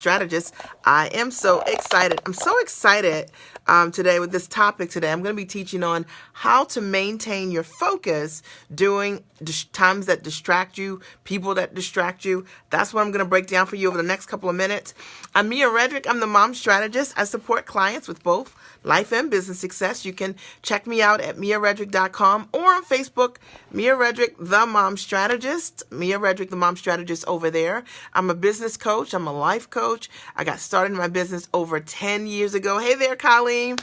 strategist. I am so excited. I'm so excited today with this topic today. I'm going to be teaching on how to maintain your focus during times that distract you, people that distract you. That's what I'm going to break down for you over the next couple of minutes. I'm Mia Redrick. I'm the mom strategist. I support clients with both life and business success. You can check me out at miaredrick.com or on Facebook, Mia Redrick, the mom strategist. Mia Redrick, the mom strategist over there. I'm a business coach. I'm a life coach. I got started in my business over 10 years ago. Hey there, Colleen.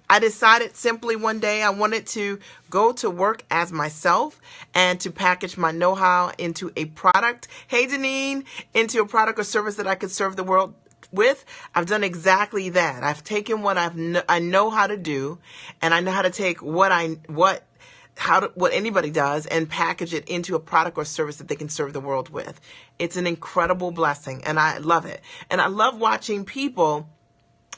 I decided simply one day I wanted to go to work as myself and to package my know-how into a product. Hey, Janine, into a product or service that I could serve the world with. I've done exactly that. I've taken what I know how to do, and I know how to take what anybody does and package it into a product or service that they can serve the world with. It's an incredible blessing, and I love it. And I love watching people,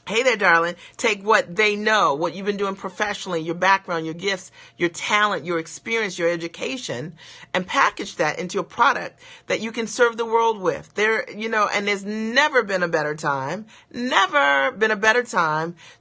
hey there, darling, take what they know, what you've been doing professionally, your background, your gifts, your talent, your experience, your education, and package that into a product that you can serve the world with. And there's never been a better time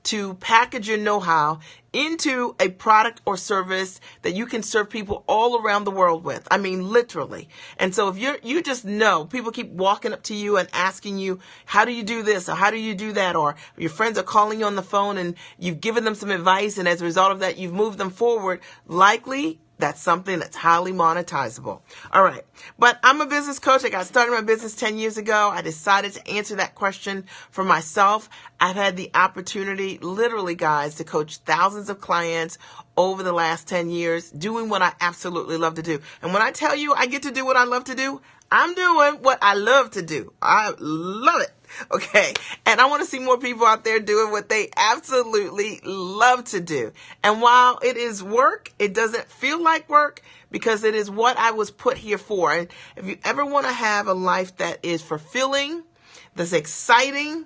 to package your know-how into a product or service that you can serve people all around the world with. I mean, literally. And so if you just know, people keep walking up to you and asking you, how do you do this? Or how do you do that? Or your friends are calling you on the phone and you've given them some advice. And as a result of that, you've moved them forward. Likely, that's something that's highly monetizable. All right. But I'm a business coach. I got started my business 10 years ago. I decided to answer that question for myself. I've had the opportunity, literally, guys, to coach thousands of clients over the last 10 years, doing what I absolutely love to do. And when I tell you I get to do what I love to do, I'm doing what I love to do. I love it. Okay. And I want to see more people out there doing what they absolutely love to do. And while it is work, it doesn't feel like work because it is what I was put here for. And if you ever want to have a life that is fulfilling, that's exciting,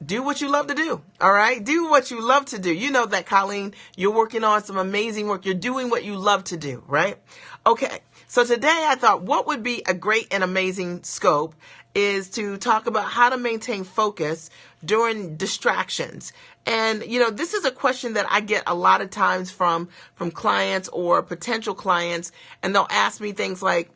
do what you love to do. All right. Do what you love to do. You know that, Colleen, you're working on some amazing work. You're doing what you love to do. Right. Okay. So today I thought what would be a great and amazing scope is to talk about how to maintain focus during distractions. And, this is a question that I get a lot of times from clients or potential clients, and they'll ask me things like,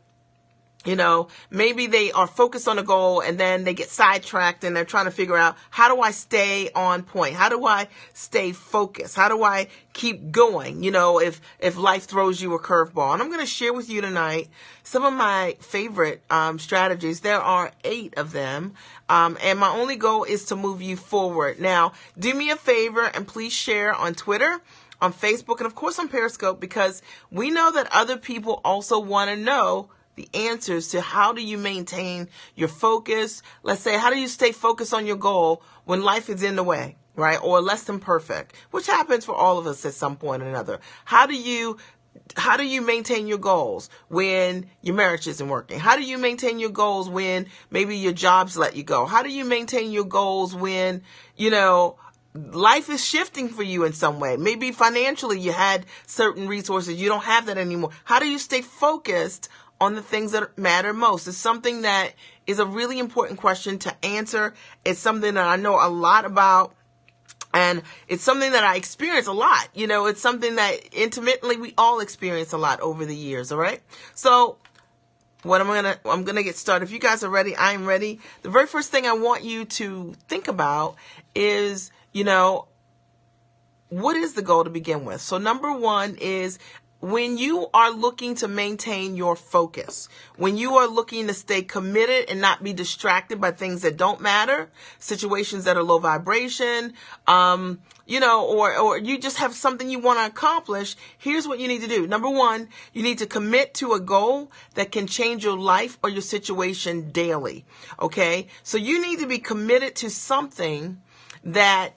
maybe they are focused on a goal and then they get sidetracked and they're trying to figure out, how do I stay on point? How do I stay focused? How do I keep going? If life throws you a curveball. And I'm going to share with you tonight some of my favorite strategies. There are 8 of them. And my only goal is to move you forward. Now, do me a favor and please share on Twitter, on Facebook, and of course on Periscope, because we know that other people also want to know the answers to how do you maintain your focus. Let's say, how do you stay focused on your goal when life is in the way, right? Or less than perfect, which happens for all of us at some point or another. How do you maintain your goals when your marriage isn't working? How do you maintain your goals when maybe your jobs let you go? How do you maintain your goals when, life is shifting for you in some way? Maybe financially you had certain resources. You don't have that anymore. How do you stay focused on the things that matter most? It's something that is a really important question to answer. It's something that I know a lot about, and it's something that I experience a lot. It's something that intimately we all experience a lot over the years. All right. So I'm going to get started. If you guys are ready, I am ready. The very first thing I want you to think about is, what is the goal to begin with? So number 1 is, when you are looking to maintain your focus, when you are looking to stay committed and not be distracted by things that don't matter, situations that are low vibration, or you just have something you want to accomplish, here's what you need to do. Number 1, you need to commit to a goal that can change your life or your situation daily. Okay? So you need to be committed to something that,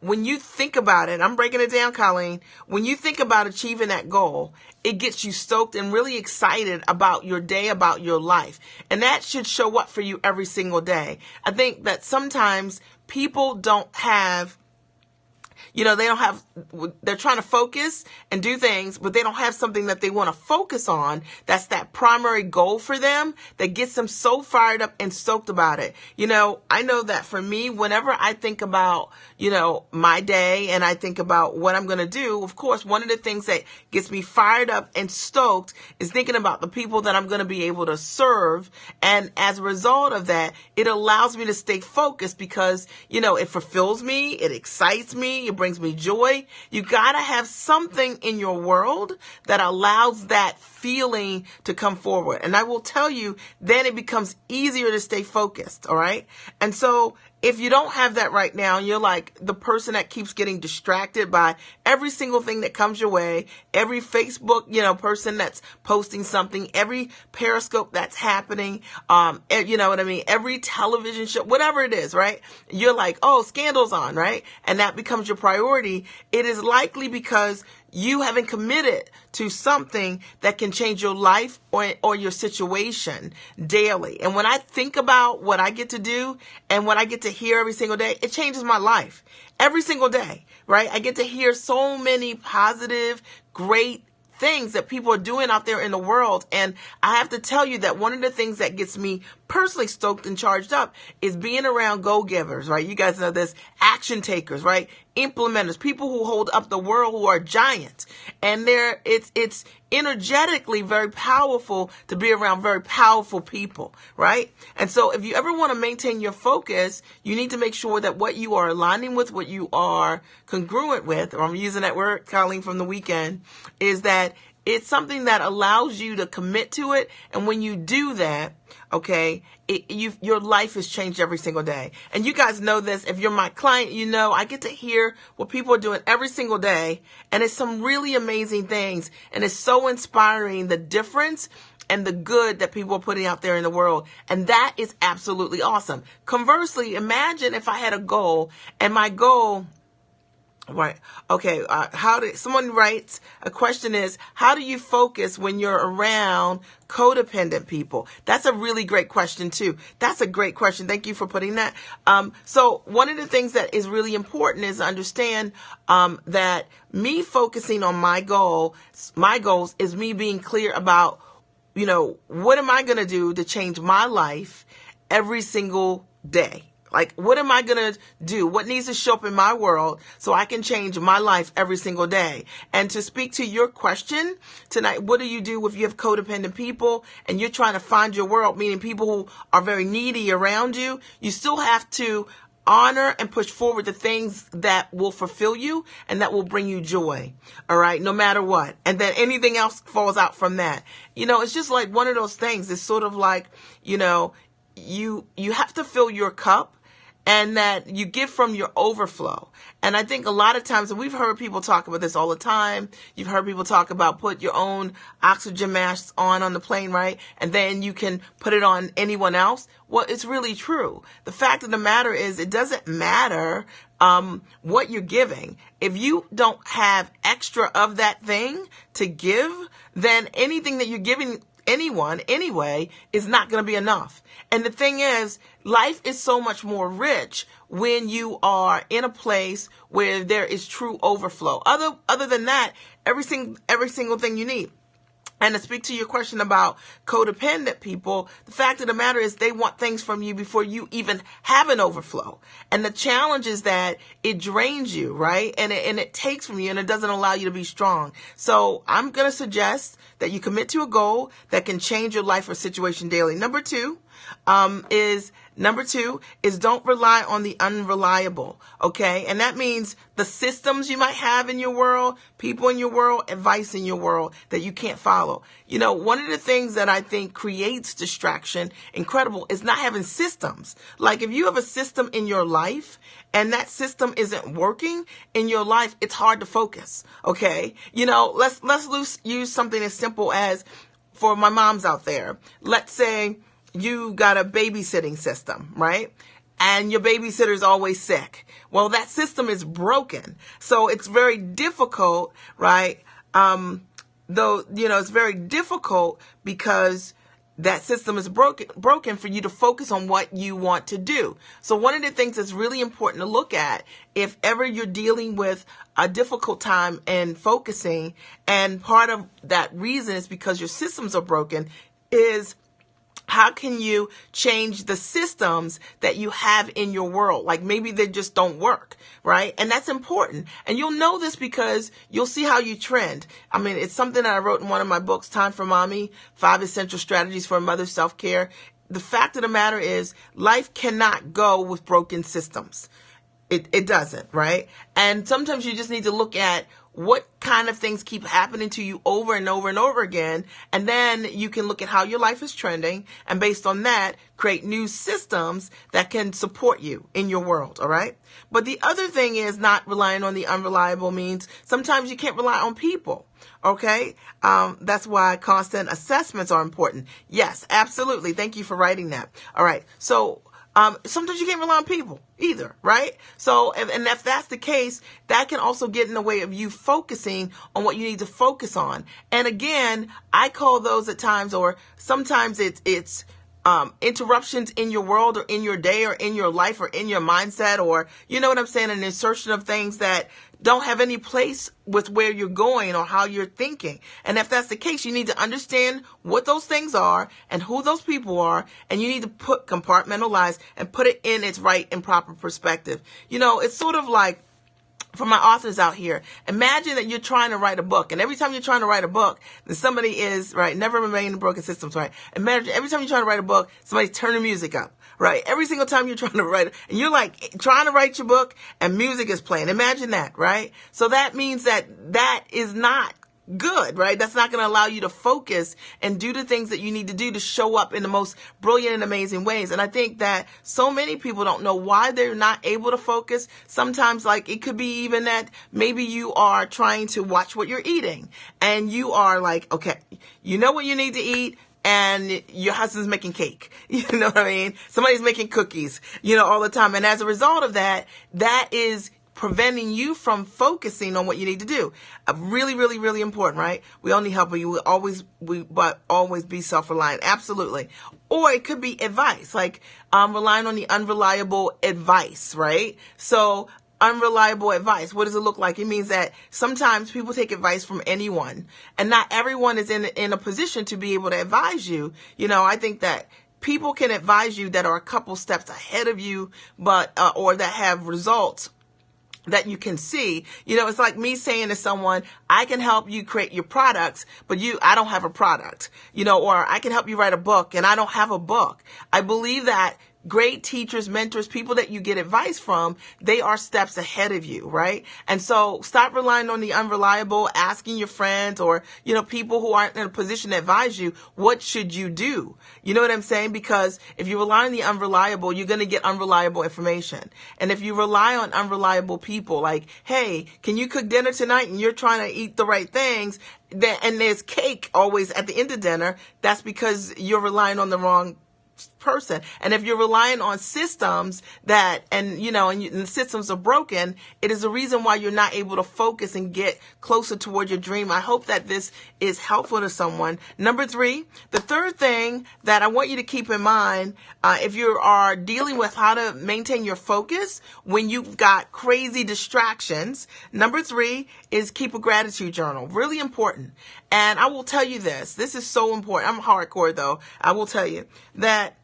when you think about it, I'm breaking it down, Colleen, when you think about achieving that goal, it gets you stoked and really excited about your day, about your life. And that should show up for you every single day. I think that sometimes people don't have they're trying to focus and do things, but they don't have something that they want to focus on. That's that primary goal for them that gets them so fired up and stoked about it. I know that for me, whenever I think about, my day and I think about what I'm going to do, of course, one of the things that gets me fired up and stoked is thinking about the people that I'm going to be able to serve. And as a result of that, it allows me to stay focused because, it fulfills me, it excites me, it brings me joy. You got to have something in your world that allows that feeling to come forward. And I will tell you, then it becomes easier to stay focused. All right. And so if you don't have that right now, you're like the person that keeps getting distracted by every single thing that comes your way, every Facebook, person that's posting something, every Periscope that's happening, you know what I mean? Every television show, whatever it is, right? You're like, oh, scandal's on, right? And that becomes your priority. It is likely because you haven't committed to something that can change your life or your situation daily. And when I think about what I get to do and what I get to hear every single day, it changes my life every single day, right? I get to hear so many positive, great things that people are doing out there in the world. And I have to tell you that one of the things that gets me personally stoked and charged up is being around go-givers, right? You guys know this, action takers, right? Implementers, people who hold up the world, who are giants. And it's energetically very powerful to be around very powerful people, right? And so if you ever want to maintain your focus, you need to make sure that what you are aligning with, what you are congruent with, or I'm using that word, Colleen, from the weekend, is that it's something that allows you to commit to it. And when you do that, okay, your life has changed every single day. And you guys know this. If you're my client, I get to hear what people are doing every single day. And it's some really amazing things. And it's so inspiring, the difference and the good that people are putting out there in the world. And that is absolutely awesome. Conversely, imagine if I had a goal and my goal... Right. Okay. Someone writes, a question is, how do you focus when you're around codependent people? That's a really great question too. That's a great question. Thank you for putting that. So one of the things that is really important is to understand, that me focusing on my goals is me being clear about, what am I going to do to change my life every single day? Like, what am I going to do? What needs to show up in my world so I can change my life every single day? And to speak to your question tonight, what do you do if you have codependent people and you're trying to find your world, meaning people who are very needy around you? You still have to honor and push forward the things that will fulfill you and that will bring you joy. All right. No matter what. And then anything else falls out from that. It's just like one of those things. It's sort of like, you have to fill your cup, and that you give from your overflow. And I think a lot of times, and we've heard people talk about this all the time. You've heard people talk about put your own oxygen mask on the plane, right? And then you can put it on anyone else. Well, it's really true. The fact of the matter is, it doesn't matter what you're giving. If you don't have extra of that thing to give, then anything that you're giving anyone anyway is not going to be enough. And the thing is, life is so much more rich when you are in a place where there is true overflow. Other than that, every single thing you need. And to speak to your question about codependent people, the fact of the matter is they want things from you before you even have an overflow. And the challenge is that it drains you, right? And it takes from you, and it doesn't allow you to be strong. So I'm going to suggest that you commit to a goal that can change your life or situation daily. Number two is don't rely on the unreliable. Okay. And that means the systems you might have in your world, people in your world, advice in your world that you can't follow. One of the things that I think creates distraction, incredible, is not having systems. Like if you have a system in your life and that system isn't working in your life, it's hard to focus. Okay. Let's use something as simple as, for my moms out there, let's say you got a babysitting system, right? And your babysitter is always sick. Well, that system is broken. So it's very difficult, right? It's very difficult because that system is broken for you to focus on what you want to do. So one of the things that's really important to look at, if ever you're dealing with a difficult time in focusing, and part of that reason is because your systems are broken, is how can you change the systems that you have in your world? Like maybe they just don't work, right? And that's important. And you'll know this because you'll see how you trend. I mean, it's something that I wrote in one of my books, Time for Mommy, 5 Essential Strategies for a Mother's Self-Care. The fact of the matter is life cannot go with broken systems. It doesn't, right? And sometimes you just need to look at what kind of things keep happening to you over and over and over again. And then you can look at how your life is trending. And based on that, create new systems that can support you in your world. All right. But the other thing is not relying on the unreliable means sometimes you can't rely on people. Okay. That's why constant assessments are important. Yes, absolutely. Thank you for writing that. All right. So sometimes you can't rely on people either, right? So, and if that's the case, that can also get in the way of you focusing on what you need to focus on. And again, I call those at times, or sometimes it's interruptions in your world or in your day or in your life or in your mindset, or, you know what I'm saying? An insertion of things that don't have any place with where you're going or how you're thinking. And if that's the case, you need to understand what those things are and who those people are. And you need to compartmentalize and put it in its right and proper perspective. You know, it's sort of like, for my authors out here, imagine that you're trying to write a book, and every time you're trying to write a book, then somebody is, right, never remain in broken systems, right? Imagine every time you're trying to write a book, somebody's turning music up, right? Every single time you're trying to write it, and you're like trying to write your book and music is playing. Imagine that, right? So that means that is not good, right? That's not going to allow you to focus and do the things that you need to do to show up in the most brilliant and amazing ways. And I think that so many people don't know why they're not able to focus. Sometimes, like, it could be even that maybe you are trying to watch what you're eating and you are like, okay, you know what you need to eat, and your husband's making cake. You know what I mean? Somebody's making cookies, you know, all the time. And as a result of that, that is preventing you from focusing on what you need to do. Really, really, really important, right? We all need help, but you will always be self-reliant. Absolutely. Or it could be advice, like relying on the unreliable advice, right? So unreliable advice, what does it look like? It means that sometimes people take advice from anyone, and not everyone is in a position to be able to advise you. You know, I think that people can advise you that are a couple steps ahead of you, but or that have results that you can see. You know, it's like me saying to someone, I can help you create your products, but I don't have a product, you know, or I can help you write a book and I don't have a book. I believe that great teachers, mentors, people that you get advice from, they are steps ahead of you, right? And so stop relying on the unreliable, asking your friends or, you know, people who aren't in a position to advise you, what should you do? You know what I'm saying? Because if you rely on the unreliable, you're going to get unreliable information. And if you rely on unreliable people, like, hey, can you cook dinner tonight? And you're trying to eat the right things, and there's cake always at the end of dinner, that's because you're relying on the wrong person. And if you're relying on systems and the systems are broken, it is a reason why you're not able to focus and get closer toward your dream. I hope that this is helpful to someone. Number 3, the third thing that I want you to keep in mind, if you are dealing with how to maintain your focus when you've got crazy distractions, number 3 is keep a gratitude journal. Really important. And I will tell you this is so important. I'm hardcore though. I will tell you that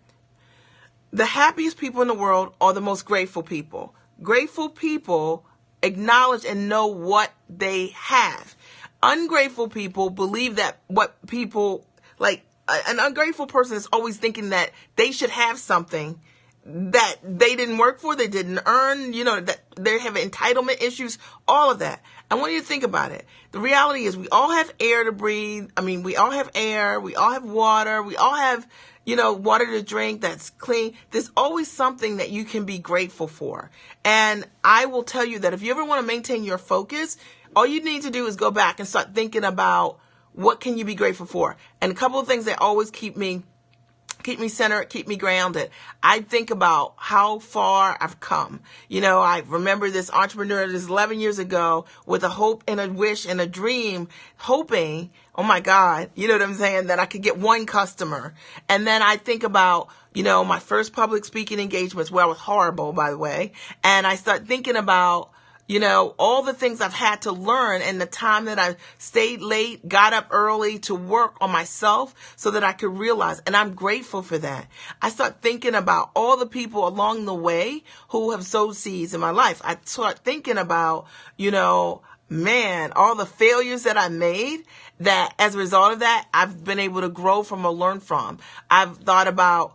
the happiest people in the world are the most grateful people. Grateful people acknowledge and know what they have. Ungrateful people believe that what people, like, an ungrateful person is always thinking that they should have something that they didn't work for, they didn't earn, you know, that they have entitlement issues, all of that. I want you to think about it. The reality is we all have air to breathe. I mean, we all have air, we all have water, we all have, you know, water to drink that's clean. There's always something that you can be grateful for. And I will tell you that if you ever want to maintain your focus, all you need to do is go back and start thinking about what can you be grateful for. And a couple of things that always keep me centered, keep me grounded. I think about how far I've come. You know, I remember this entrepreneur this 11 years ago with a hope and a wish and a dream, hoping oh my God, you know what I'm saying, that I could get one customer. And then I think about, my first public speaking engagements, where I was horrible, by the way. And I start thinking about, all the things I've had to learn and the time that I stayed late, got up early to work on myself so that I could realize, and I'm grateful for that. I start thinking about all the people along the way who have sowed seeds in my life. I start thinking about, man, all the failures that I made, that as a result of that, I've been able to grow from or learn from. I've thought about,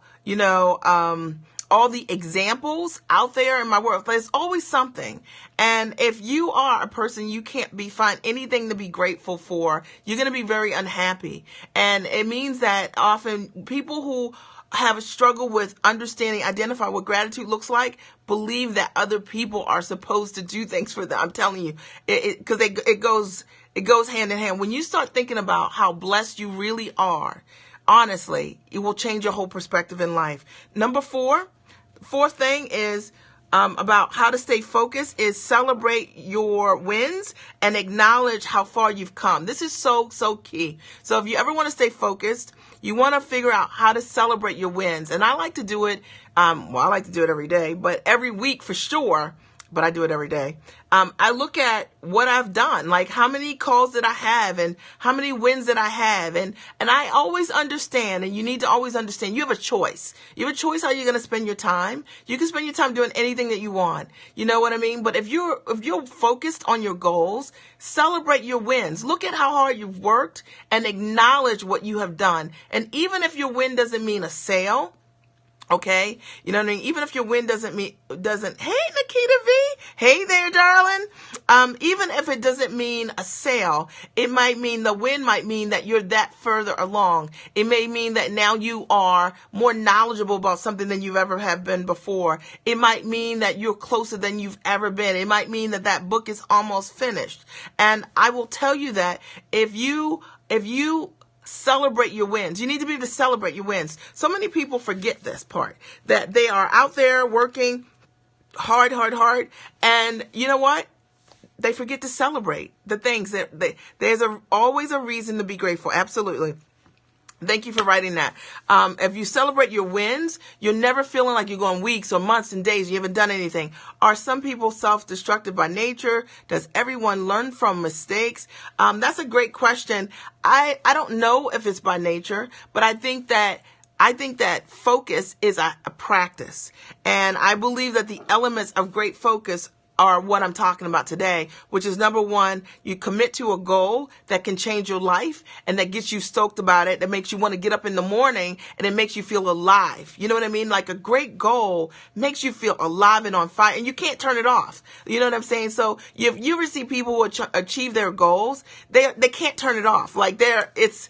all the examples out there in my world. There's always something. And if you are a person you can't find anything to be grateful for, you're going to be very unhappy. And it means that often people who have a struggle with identify what gratitude looks like, believe that other people are supposed to do things for them. I'm telling you, because it goes hand in hand. When you start thinking about how blessed you really are, honestly, it will change your whole perspective in life. Fourth thing is about how to stay focused is celebrate your wins and acknowledge how far you've come. This is so key. So if you ever want to stay focused, you want to figure out how to celebrate your wins. And I like to do it. I like to do it every day, but every week for sure. But I do it every day. I look at what I've done, like how many calls did I have and how many wins did I have. And I always understand, and you need to always understand, you have a choice. You have a choice how you're going to spend your time. You can spend your time doing anything that you want. You know what I mean? But if you're focused on your goals, celebrate your wins. Look at how hard you've worked and acknowledge what you have done. And even if your win doesn't mean a sale, okay, you know what I mean? Even if your win doesn't, hey, Nikita V, hey there, darling. Even if it doesn't mean a sale, the win might mean that you're that further along. It may mean that now you are more knowledgeable about something than you've ever have been before. It might mean that you're closer than you've ever been. It might mean that book is almost finished. And I will tell you that if you celebrate your wins. You need to be able to celebrate your wins. So many people forget this part, that they are out there working hard. And you know what? They forget to celebrate the things that there's always a reason to be grateful. Absolutely. Thank you for writing that. If you celebrate your wins, you're never feeling like you're going weeks or months and days. You haven't done anything. Are some people self-destructive by nature? Does everyone learn from mistakes? That's a great question. I don't know if it's by nature, but I think that focus is a practice. And I believe that the elements of great focus are what I'm talking about today, which is number one, you commit to a goal that can change your life and that gets you stoked about it, that makes you want to get up in the morning and it makes you feel alive. You know what I mean? Like a great goal makes you feel alive and on fire and you can't turn it off. You know what I'm saying? So if you ever see people who achieve their goals, they can't turn it off. Like it's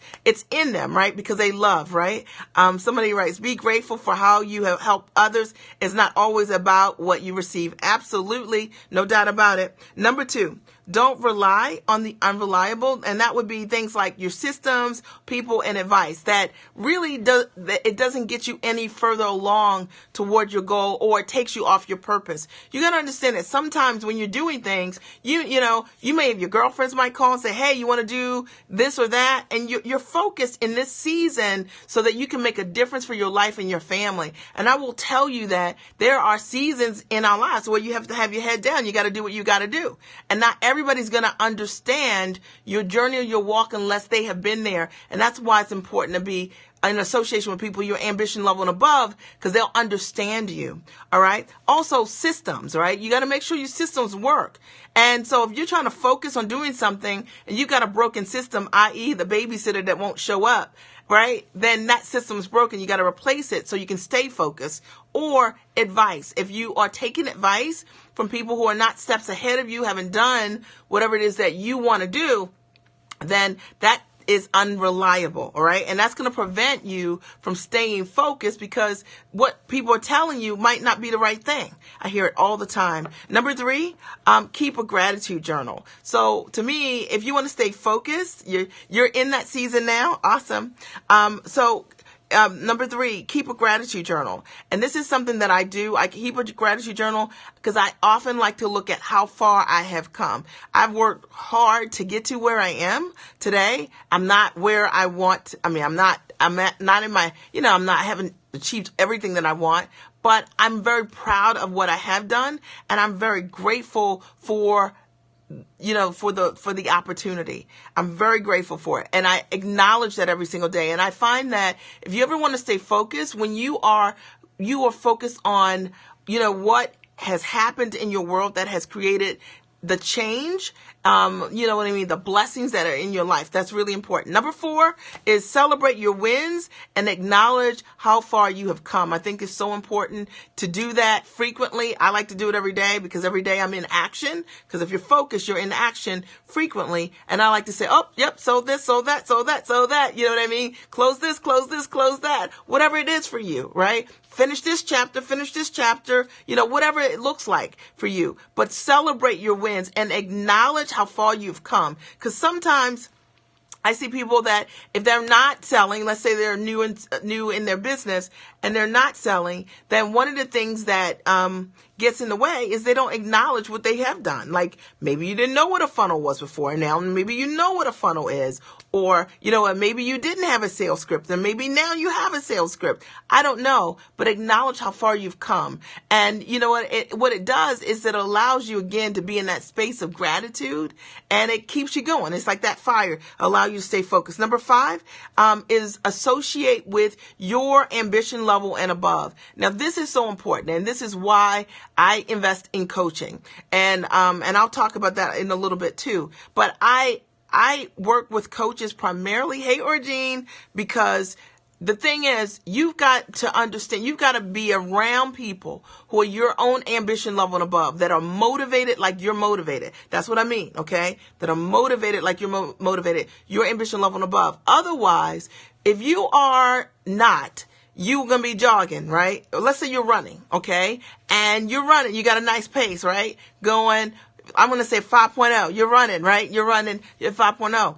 in them, right? Because they love, right? Somebody writes, be grateful for how you have helped others. It's not always about what you receive. Absolutely. No doubt about it. Number 2, don't rely on the unreliable. And that would be things like your systems, people, and advice that really it doesn't get you any further along toward your goal, or it takes you off your purpose. You got to understand that sometimes when you're doing things, you may have your girlfriends might call and say, hey, you want to do this or that? And you're focused in this season so that you can make a difference for your life and your family. And I will tell you that there are seasons in our lives where you have to have your head down. You got to do what you got to do. And not everybody's going to understand your journey or your walk unless they have been there. And that's why it's important to be in association with people your ambition level and above, because they'll understand you. All right. Also systems, right? You got to make sure your systems work. And so if you're trying to focus on doing something and you got a broken system, i.e. the babysitter that won't show up, right? Then that system's broken. You got to replace it so you can stay focused. Or advice. If you are taking advice from people who are not steps ahead of you, haven't done whatever it is that you want to do, then that is unreliable, all right? And that's going to prevent you from staying focused because what people are telling you might not be the right thing. I hear it all the time. Number 3, keep a gratitude journal. So to me, if you want to stay focused, you're in that season now. Awesome. So Number 3, keep a gratitude journal. And this is something that I do. I keep a gratitude journal because I often like to look at how far I have come. I've worked hard to get to where I am today. I'm not where I want. I haven't achieved everything that I want, but I'm very proud of what I have done. And I'm very grateful for the opportunity. I'm very grateful for it. And I acknowledge that every single day. And I find that if you ever want to stay focused, when you are focused on, what has happened in your world that has created the change, the blessings that are in your life. That's really important. Number 4 is celebrate your wins and acknowledge how far you have come. I think it's so important to do that frequently. I like to do it every day because every day I'm in action. Because if you're focused, you're in action frequently. And I like to say, oh, yep, so this, so that, so that, so that. You know what I mean? Close this, close that. Whatever it is for you, right? Finish this chapter, whatever it looks like for you. But celebrate your wins and acknowledge how far you've come. Because sometimes I see people that if they're not selling, let's say they're new in their business and they're not selling, then one of the things that gets in the way is they don't acknowledge what they have done. Like maybe you didn't know what a funnel was before. Now maybe you know what a funnel is. Or, maybe you didn't have a sales script and maybe now you have a sales script. I don't know, but acknowledge how far you've come. And what it does is it allows you again to be in that space of gratitude and it keeps you going. It's like that fire, allow you to stay focused. Number 5 is associate with your ambition level and above. Now, this is so important and this is why I invest in coaching. And I'll talk about that in a little bit too. But I work with coaches primarily, hey, Orjean, because the thing is, you've got to understand, you've got to be around people who are your own ambition level and above, that are motivated like you're motivated. That's what I mean, okay? That are motivated like you're motivated, your ambition level and above. Otherwise, if you are not, you're going to be jogging, right? Let's say you're running, okay? And you're running, you got a nice pace, right? Going, I'm going to say 5.0. You're running, right? You're 5.0.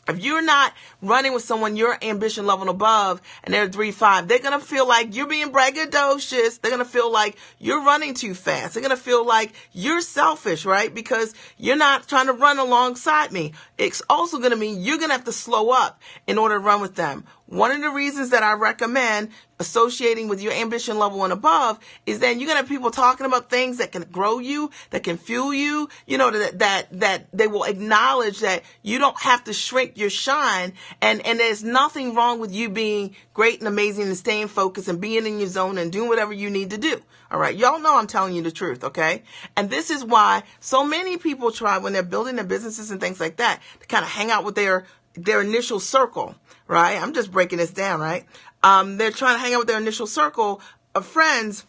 If you're not running with someone your ambition level and above and they're 3.5, they're going to feel like you're being braggadocious. They're going to feel like you're running too fast. They're going to feel like you're selfish, right? Because you're not trying to run alongside me. It's also going to mean you're going to have to slow up in order to run with them. One of the reasons that I recommend associating with your ambition level and above is then you're going to have people talking about things that can grow you, that can fuel you, that they will acknowledge that you don't have to shrink your shine. And there's nothing wrong with you being great and amazing and staying focused and being in your zone and doing whatever you need to do. All right. Y'all know I'm telling you the truth. Okay. And this is why so many people try when they're building their businesses and things like that to kind of hang out with their initial circle. Right? I'm just breaking this down, right? They're trying to hang out with their initial circle of friends.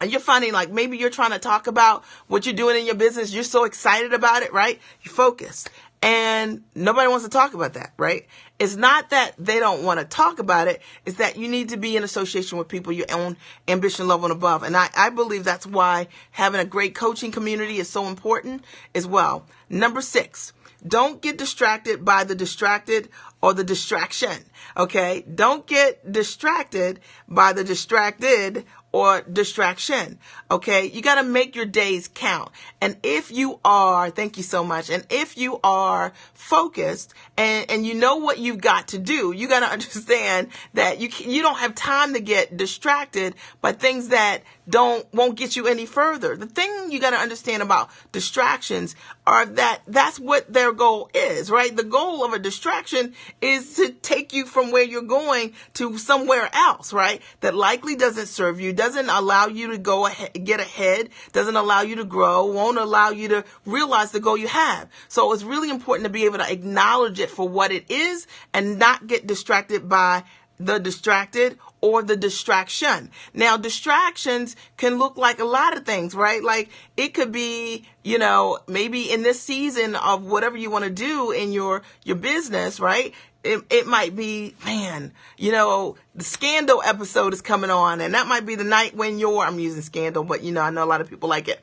And you're finding like maybe you're trying to talk about what you're doing in your business. You're so excited about it, right? You're focused. And nobody wants to talk about that, right? It's not that they don't want to talk about it. It's that you need to be in association with people your own ambition level and above. And I believe that's why having a great coaching community is so important as well. Number 6. Don't get distracted by the distracted or the distraction, okay? Don't get distracted by the distracted or distraction, okay? You got to make your days count. And if you are, thank you so much, and if you are focused and you know what you've got to do, you got to understand that you don't have time to get distracted by things that won't get you any further. The thing you got to understand about distractions are that's what their goal is, right? The goal of a distraction is to take you from where you're going to somewhere else, right? That likely doesn't serve you, doesn't allow you to go ahead, get ahead, doesn't allow you to grow, won't allow you to realize the goal you have. So it's really important to be able to acknowledge it for what it is and not get distracted by the distracted or the distraction. Now, distractions can look like a lot of things, right? Like it could be, maybe in this season of whatever you want to do in your business, right? It might be, the Scandal episode is coming on, and that might be the night when I'm using Scandal, but I know a lot of people like it.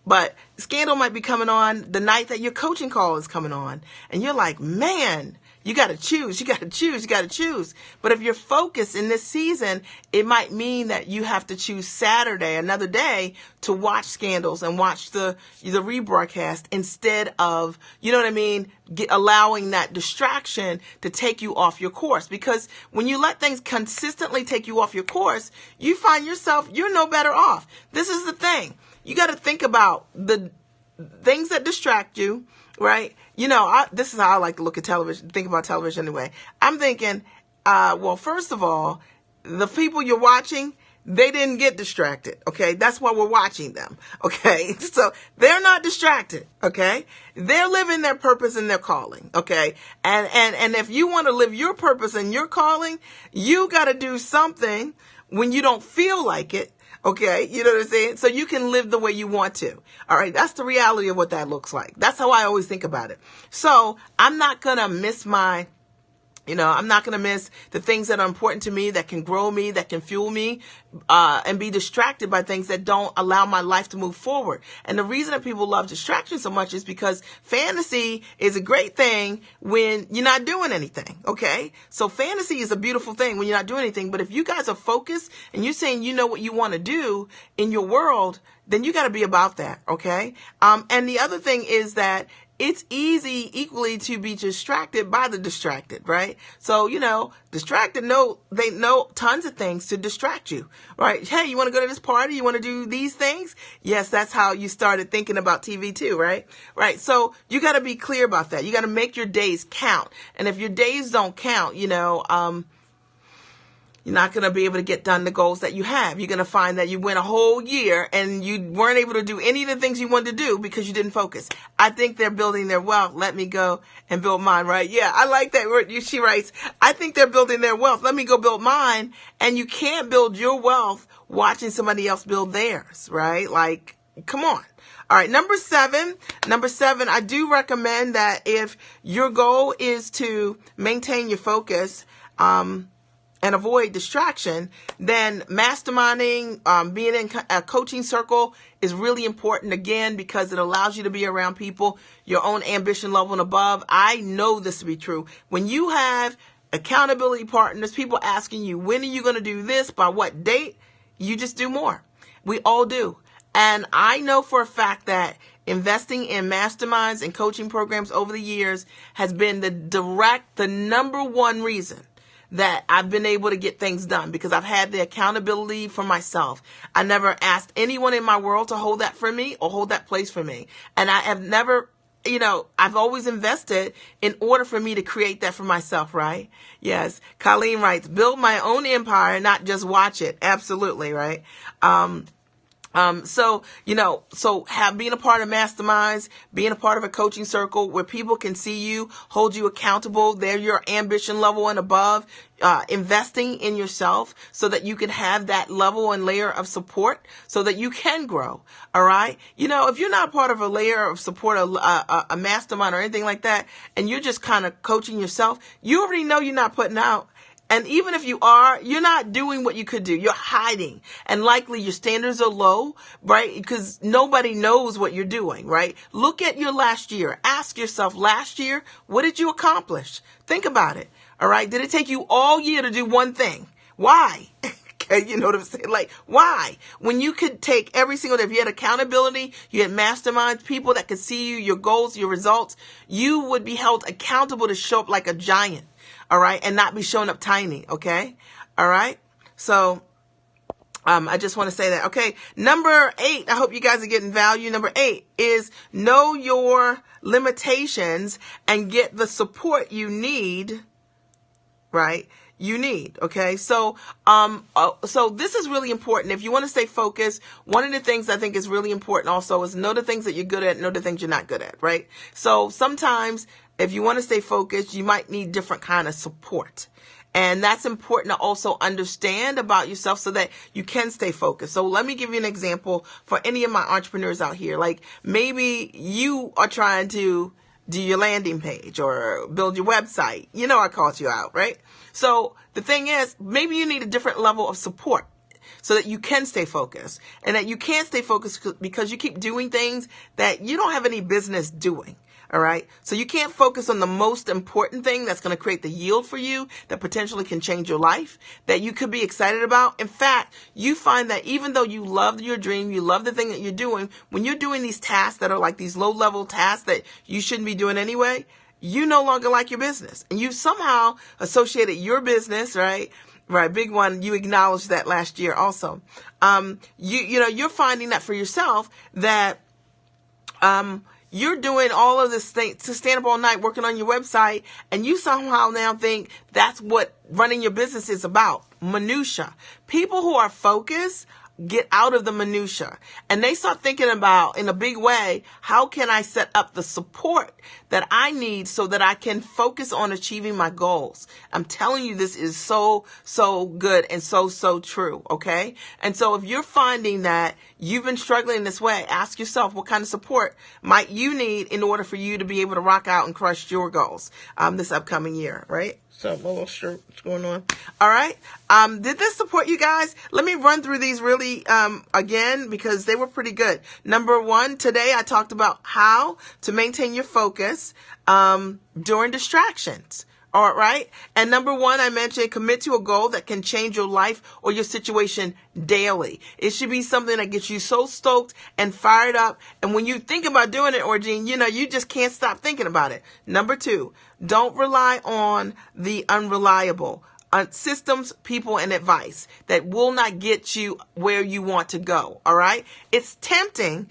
But Scandal might be coming on the night that your coaching call is coming on. And you're like, man, You got to choose. You got to choose. You got to choose. But if you're focused in this season, it might mean that you have to choose Saturday, another day, to watch Scandals and watch the rebroadcast instead of, you know what I mean, allowing that distraction to take you off your course. Because when you let things consistently take you off your course, you find yourself, you're no better off. This is the thing. You got to think about the things that distract you, right? You know, this is how I like to look at television, think about television anyway. I'm thinking, well, first of all, the people you're watching, they didn't get distracted, okay? That's why we're watching them, okay? So they're not distracted, okay? They're living their purpose and their calling, okay? And if you want to live your purpose and your calling, you got to do something when you don't feel like it. Okay, you know what I'm saying? So you can live the way you want to. All right, that's the reality of what that looks like. That's how I always think about it. So I'm not going to miss I'm not going to miss the things that are important to me, that can grow me, that can fuel me, and be distracted by things that don't allow my life to move forward. And the reason that people love distraction so much is because fantasy is a great thing when you're not doing anything. Okay. So fantasy is a beautiful thing when you're not doing anything. But if you guys are focused and you're saying you know what you want to do in your world, then you got to be about that. Okay. And the other thing is that it's easy equally to be distracted by the distracted, right? So, distracted they know tons of things to distract you, right? Hey, you want to go to this party? You want to do these things? Yes, that's how you started thinking about TV too, right? Right. So you got to be clear about that. You got to make your days count. And if your days don't count, you're not going to be able to get done the goals that you have. You're going to find that you went a whole year and you weren't able to do any of the things you wanted to do because you didn't focus. I think they're building their wealth. Let me go and build mine, right? Yeah, I like that word. She writes, I think they're building their wealth. Let me go build mine. And you can't build your wealth watching somebody else build theirs, right? Like, come on. All right, number seven, I do recommend that if your goal is to maintain your focus, and avoid distraction, then masterminding, being in a coaching circle is really important, again, because it allows you to be around people your own ambition level and above. I know this to be true. When you have accountability partners, people asking you, when are you going to do this, by what date, you just do more. We all do. And I know for a fact that investing in masterminds and coaching programs over the years has been the number one reason that I've been able to get things done, because I've had the accountability for myself. I never asked anyone in my world to hold that for me or hold that place for me. And I have never, I've always invested in order for me to create that for myself, right? Yes. Colleen writes, build my own empire, not just watch it. Absolutely, right? So being a part of masterminds, being a part of a coaching circle where people can see you, hold you accountable, they're your ambition level and above, investing in yourself so that you can have that level and layer of support so that you can grow. All right. If you're not part of a layer of support, a mastermind or anything like that, and you're just kind of coaching yourself, you already know you're not putting out. And even if you are, you're not doing what you could do. You're hiding. And likely your standards are low, right? Because nobody knows what you're doing, right? Look at your last year. Ask yourself, last year, what did you accomplish? Think about it. All right. Did it take you all year to do one thing? Why? You know what I'm saying? Like, why? When you could take every single day, if you had accountability, you had masterminds, people that could see you, your goals, your results, you would be held accountable to show up like a giant. All right. And not be showing up tiny. Okay. All right. So, I just want to say that. Okay. Number 8. I hope you guys are getting value. Number 8 is know your limitations and get the support you need. Right. Okay. So this is really important. If you want to stay focused, one of the things I think is really important also is know the things that you're good at, know the things you're not good at. Right. So sometimes if you want to stay focused, you might need different kind of support. And that's important to also understand about yourself so that you can stay focused. So let me give you an example for any of my entrepreneurs out here. Like maybe you are trying to do your landing page or build your website. I called you out, right? So the thing is, maybe you need a different level of support so that you can stay focused, and that you can't stay focused because you keep doing things that you don't have any business doing. All right. So you can't focus on the most important thing that's going to create the yield for you that potentially can change your life, that you could be excited about. In fact, you find that even though you love your dream, you love the thing that you're doing, when you're doing these tasks that are like these low level tasks that you shouldn't be doing anyway, you no longer like your business, and you somehow associated your business, right? Right. Big one. You acknowledged that last year also. You're finding that for yourself that, you're doing all of this thing to stand up all night working on your website, and you somehow now think that's what running your business is about. Minutia. People who are focused get out of the minutia, and they start thinking about, in a big way, how can I set up the support that I need so that I can focus on achieving my goals. I'm telling you, this is so good and so true. Okay. And so if you're finding that you've been struggling this way, ask yourself, what kind of support might you need in order for you to be able to rock out and crush your goals, this upcoming year, right? So, a little shirt, what's going on? All right. Did this support you guys? Let me run through these really, again, because they were pretty good. Number one, today I talked about how to maintain your focus, during distractions. All right. And number one, I mentioned commit to a goal that can change your life or your situation daily. It should be something that gets you so stoked and fired up. And when you think about doing it, Orgene, you just can't stop thinking about it. Number two, don't rely on the unreliable. Systems, people, and advice that will not get you where you want to go. All right. It's tempting,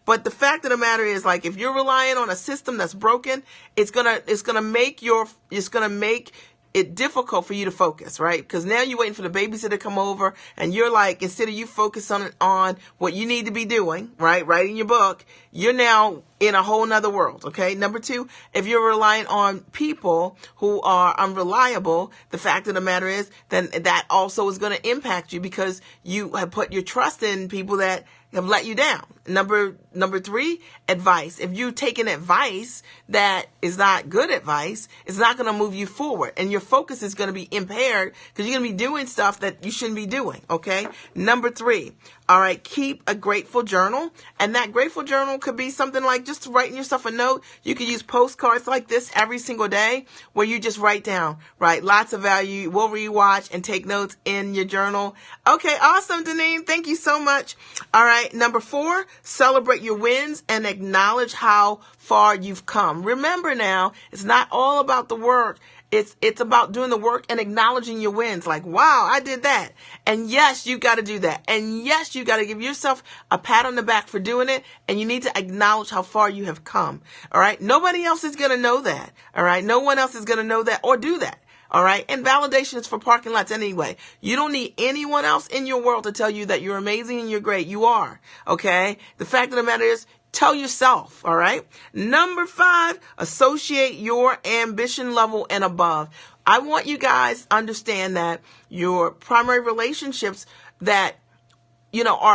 but the fact of the matter is, like, if you're relying on a system that's broken, it's gonna make it difficult for you to focus, right? Because now you're waiting for the babysitter to come over, and you're like, instead of you focus on what you need to be doing, right? Writing your book, you're now in a whole nother world. Okay. Number two, if you're relying on people who are unreliable, the fact of the matter is, then that also is going to impact you because you have put your trust in people that have let you down. Number three, advice. If you're taking advice that is not good advice, it's not going to move you forward, and your focus is going to be impaired because you're going to be doing stuff that you shouldn't be doing. Okay. Number three. All right. Keep a grateful journal, and that grateful journal could be something like just writing yourself a note. You could use postcards like this every single day where you just write down, right? Lots of value. We'll rewatch and take notes in your journal. Okay. Awesome, Deneen. Thank you so much. All right. Number four, celebrate your wins and acknowledge how far you've come. Remember now, it's not all about the work. It's about doing the work and acknowledging your wins. Like, wow, I did that. And yes, you got to do that. And yes, you got to give yourself a pat on the back for doing it. And you need to acknowledge how far you have come. All right. Nobody else is going to know that. All right. No one else is going to know that or do that. All right. And validation is for parking lots anyway. You don't need anyone else in your world to tell you that you're amazing and you're great. You are. Okay. The fact of the matter is, tell yourself. All right. Number five, associate your ambition level and above. I want you guys to understand that your primary relationships that,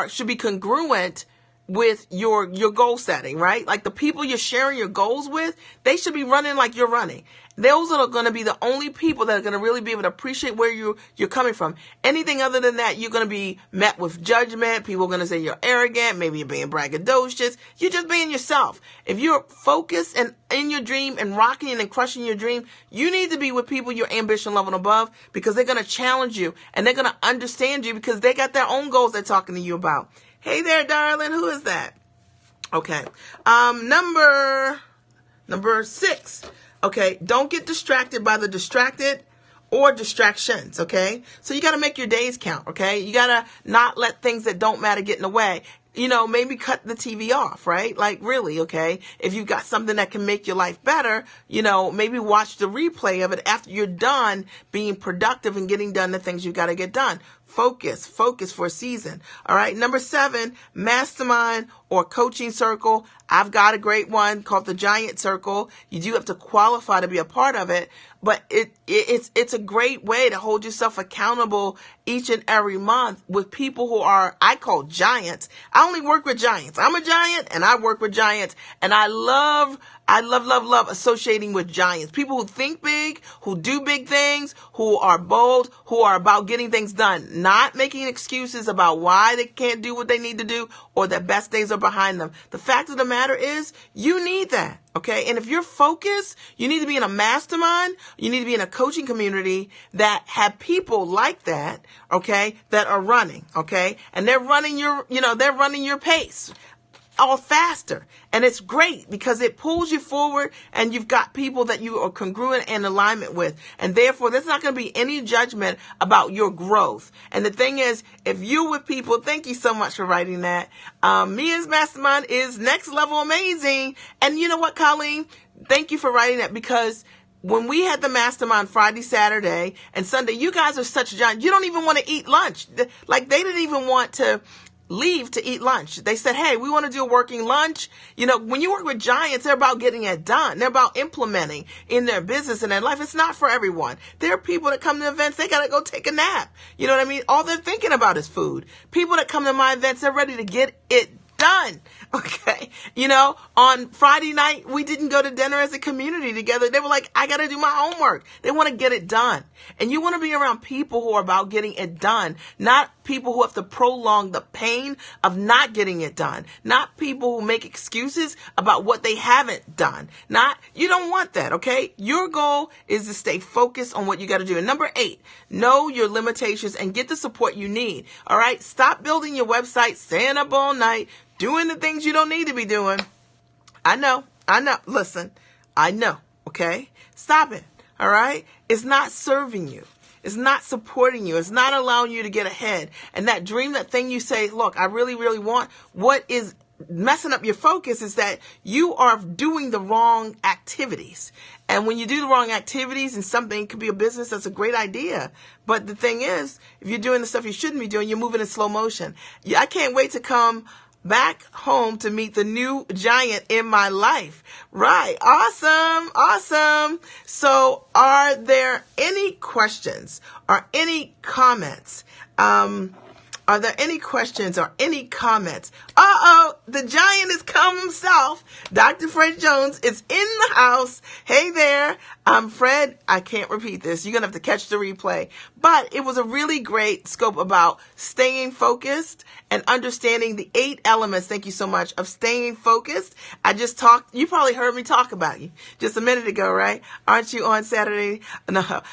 should be congruent with your goal setting, right? Like the people you're sharing your goals with, they should be running like you're running. Those are going to be the only people that are going to really be able to appreciate where you're coming from. Anything other than that, you're going to be met with judgment. People are going to say you're arrogant. Maybe you're being braggadocious. You're just being yourself. If you're focused and in your dream and rocking and crushing your dream, you need to be with people your ambition level and above, because they're going to challenge you and they're going to understand you because they got their own goals they're talking to you about. Hey there, darling. Who is that? Okay. Number 6. Okay. Don't get distracted by the distracted or distractions. Okay. So you got to make your days count. Okay. You got to not let things that don't matter get in the way. Maybe cut the TV off, right? Like really, okay? If you've got something that can make your life better, maybe watch the replay of it after you're done being productive and getting done the things you got to get done. Focus for a season. All right. Number 7, Mastermind or coaching circle. I've got a great one called the Giant Circle. You do have to qualify to be a part of it, but it's a great way to hold yourself accountable each and every month with people who I call giants. I only work with giants. I'm a giant and I work with giants, and I love I love, love, love associating with giants. People who think big, who do big things, who are bold, who are about getting things done, not making excuses about why they can't do what they need to do or their best days are behind them. The fact of the matter is, you need that. Okay. And if you're focused, you need to be in a mastermind. You need to be in a coaching community that have people like that. Okay. That are running. Okay. And they're running they're running your pace all faster. And it's great because it pulls you forward and you've got people that you are congruent and alignment with. And therefore, there's not going to be any judgment about your growth. And the thing is, if you're with people, thank you so much for writing that. Mia's Mastermind is next level amazing. And you know what, Colleen? Thank you for writing that, because when we had the mastermind Friday, Saturday, and Sunday, you guys are such giants. You don't even want to eat lunch. Like, they didn't even want to leave to eat lunch. They said, hey, we want to do a working lunch. You know, when you work with giants, they're about getting it done. They're about implementing in their business and their life. It's not for everyone. There are people that come to events, they got to go take a nap. You know what I mean? All they're thinking about is food. People that come to my events, they're ready to get it done. Okay. You know, on Friday night, we didn't go to dinner as a community together. They were like, I got to do my homework. They want to get it done. And you want to be around people who are about getting it done, not people who have to prolong the pain of not getting it done, not people who make excuses about what they haven't done. You don't want that. Okay. Your goal is to stay focused on what you got to do. And number 8, know your limitations and get the support you need. All right. Stop building your website, staying up all night, doing the things you don't need to be doing. I know. Listen, I know. Okay. Stop it. All right. It's not serving you. It's not supporting you. It's not allowing you to get ahead. And that dream, that thing you say, look, I really, really want, what is messing up your focus is that you are doing the wrong activities. And when you do the wrong activities and something could be a business, that's a great idea. But the thing is, if you're doing the stuff you shouldn't be doing, you're moving in slow motion. I can't wait to come back home to meet the new giant in my life. Right. Awesome. So are there any questions or any comments? Are there any questions or any comments? The giant has come himself. Dr. Fred Jones is in the house. Hey there. Fred, I can't repeat this. You're going to have to catch the replay. But it was a really great scope about staying focused and understanding the 8 elements, thank you so much, of staying focused. You probably heard me talk about you just a minute ago, right? Aren't you on Saturday? No.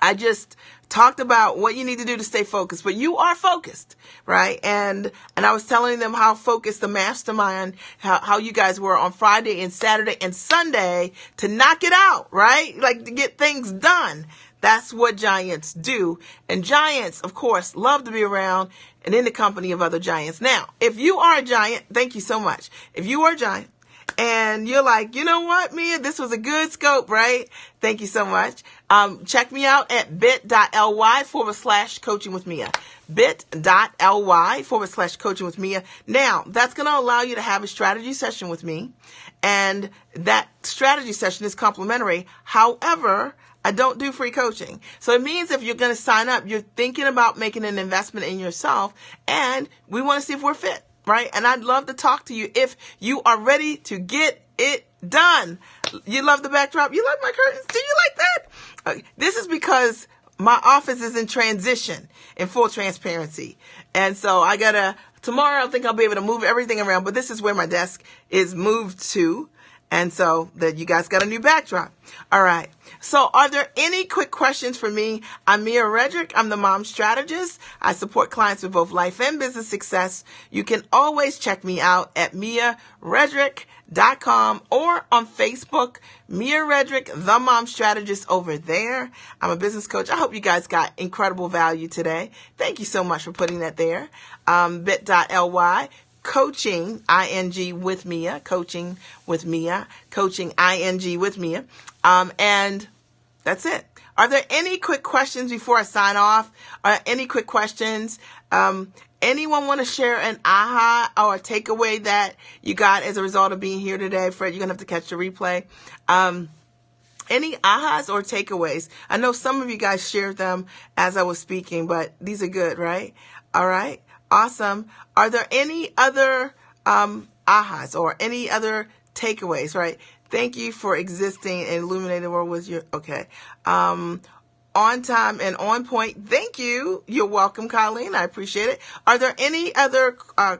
I just talked about what you need to do to stay focused, but you are focused, right? And I was telling them how focused the mastermind, how you guys were on Friday and Saturday and Sunday to knock it out, right? Like to get things done. That's what giants do. And giants, of course, love to be around and in the company of other giants. Now, if you are a giant, thank you so much. If you are a giant, and you're like, you know what, Mia, this was a good scope, right? Thank you so much. Check me out at bit.ly/coaching with Mia. bit.ly/coaching with Mia. Now, that's going to allow you to have a strategy session with me. And that strategy session is complimentary. However, I don't do free coaching. So it means if you're going to sign up, you're thinking about making an investment in yourself. And we want to see if we're fit. Right? And I'd love to talk to you if you are ready to get it done. You love the backdrop? You like my curtains? Do you like that? This is because my office is in transition, in full transparency. And so tomorrow I think I'll be able to move everything around, but this is where my desk is moved to. And so that you guys got a new backdrop. All right. So are there any quick questions for me? I'm Mia Redrick. I'm the mom strategist. I support clients with both life and business success. You can always check me out at miaredrick.com or on Facebook, Mia Redrick, the mom strategist over there. I'm a business coach. I hope you guys got incredible value today. Thank you so much for putting that there. bit.ly. Coaching, ing with Mia, coaching with Mia, coaching, ing with Mia. And that's it. Are there any quick questions before I sign off? Any quick questions? Anyone want to share an aha or a takeaway that you got as a result of being here today? Fred, you're going to have to catch the replay. Any ahas or takeaways? I know some of you guys shared them as I was speaking, but these are good, right? All right. Awesome. Are there any other ahas or any other takeaways, right? Thank you for existing and illuminating the world with your, okay. On time and on point. Thank you. You're welcome, Colleen. I appreciate it. Are there any other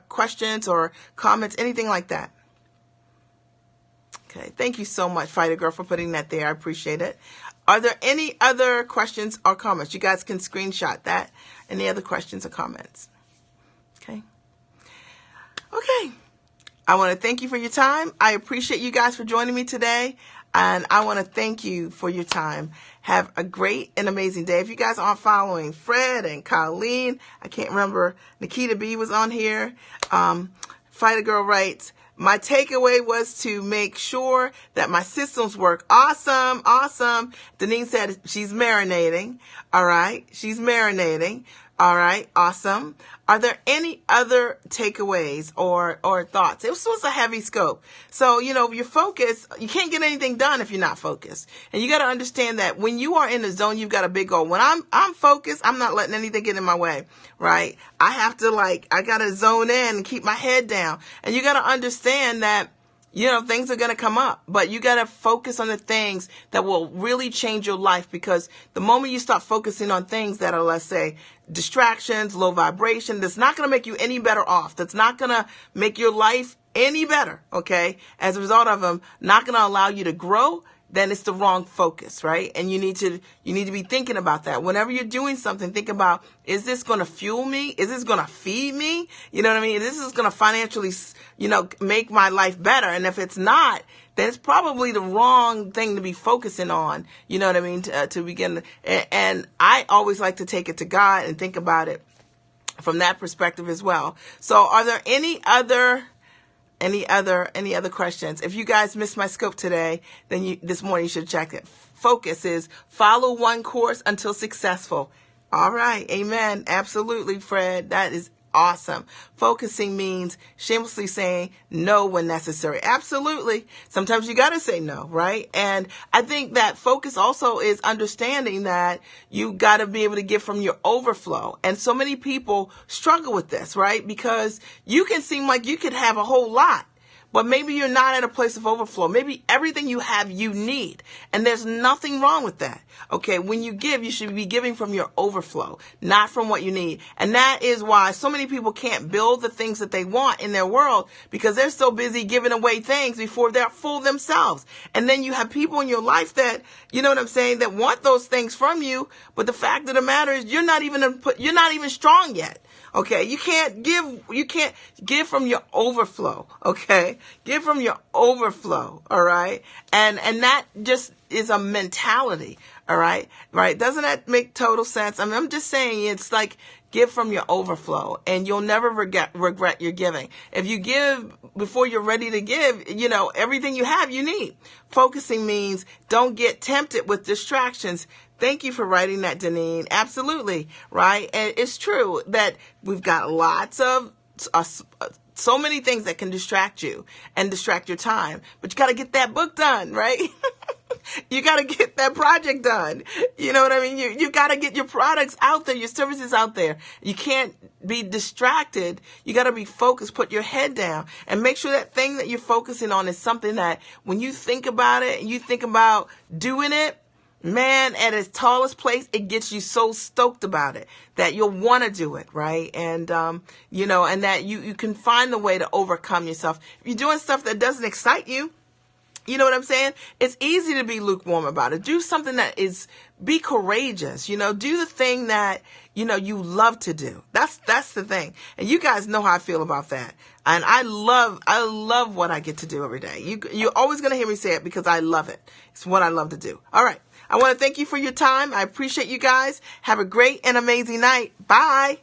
questions or comments, anything like that? Okay. Thank you so much, Fighter Girl, for putting that there. I appreciate it. Are there any other questions or comments? You guys can screenshot that. Any other questions or comments? Okay. Okay. I want to thank you for your time. I appreciate you guys for joining me today. And I want to thank you for your time. Have a great and amazing day. If you guys aren't following Fred and Colleen, I can't remember, Nikita B was on here. Fighter Girl writes, my takeaway was to make sure that my systems work. Awesome, awesome. Denise said she's marinating. All right, she's marinating. All right, awesome. Are there any other takeaways or thoughts? This was a heavy scope. So, your focus, you can't get anything done if you're not focused. And you got to understand that when you are in the zone, you've got a big goal. When I'm focused, I'm not letting anything get in my way, right? I have to I got to zone in and keep my head down. And you got to understand that things are going to come up, but you got to focus on the things that will really change your life, because the moment you start focusing on things that are, let's say, distractions, low vibration, that's not going to make you any better off. That's not going to make your life any better. Okay. As a result of them, not going to allow you to grow, then it's the wrong focus, right? And you need to be thinking about that. Whenever you're doing something, think about, is this going to fuel me? Is this going to feed me? You know what I mean? This is going to financially, make my life better. And if it's not, then it's probably the wrong thing to be focusing on. You know what I mean? To begin. And I always like to take it to God and think about it from that perspective as well. So are there any other questions? If you guys missed my scope today, then this morning you should check it. Focus is follow one course until successful. All right. Amen. Absolutely, Fred. That is awesome. Focusing means shamelessly saying no when necessary. Absolutely. Sometimes you got to say no, right? And I think that focus also is understanding that you got to be able to give from your overflow. And so many people struggle with this, right? Because you can seem like you could have a whole lot, but maybe you're not at a place of overflow. Maybe everything you have, you need. And there's nothing wrong with that. Okay. When you give, you should be giving from your overflow, not from what you need. And that is why so many people can't build the things that they want in their world, because they're so busy giving away things before they're full themselves. And then you have people in your life that, you know what I'm saying, that want those things from you. But the fact of the matter is you're not even strong yet. Okay. You can't give from your overflow. Okay. Give from your overflow. All right. And that just is a mentality. All right. Right. Doesn't that make total sense? I mean, I'm just saying, it's like give from your overflow and you'll never regret your giving. If you give before you're ready to give, everything you have, you need. Focusing means don't get tempted with distractions. Thank you for writing that, Deneen. Absolutely. Right. And it's true that we've got lots of so many things that can distract you and distract your time, but you got to get that book done, right? You got to get that project done. You know what I mean? You got to get your products out there, your services out there. You can't be distracted. You got to be focused, put your head down and make sure that thing that you're focusing on is something that when you think about it and you think about doing it, man, at its tallest place, it gets you so stoked about it that you'll want to do it, right? And, and that you can find the way to overcome yourself. If you're doing stuff that doesn't excite you, you know what I'm saying? It's easy to be lukewarm about it. Do something be courageous, do the thing that, you love to do. That's the thing. And you guys know how I feel about that. And I love what I get to do every day. You're always going to hear me say it because I love it. It's what I love to do. All right. I want to thank you for your time. I appreciate you guys. Have a great and amazing night. Bye.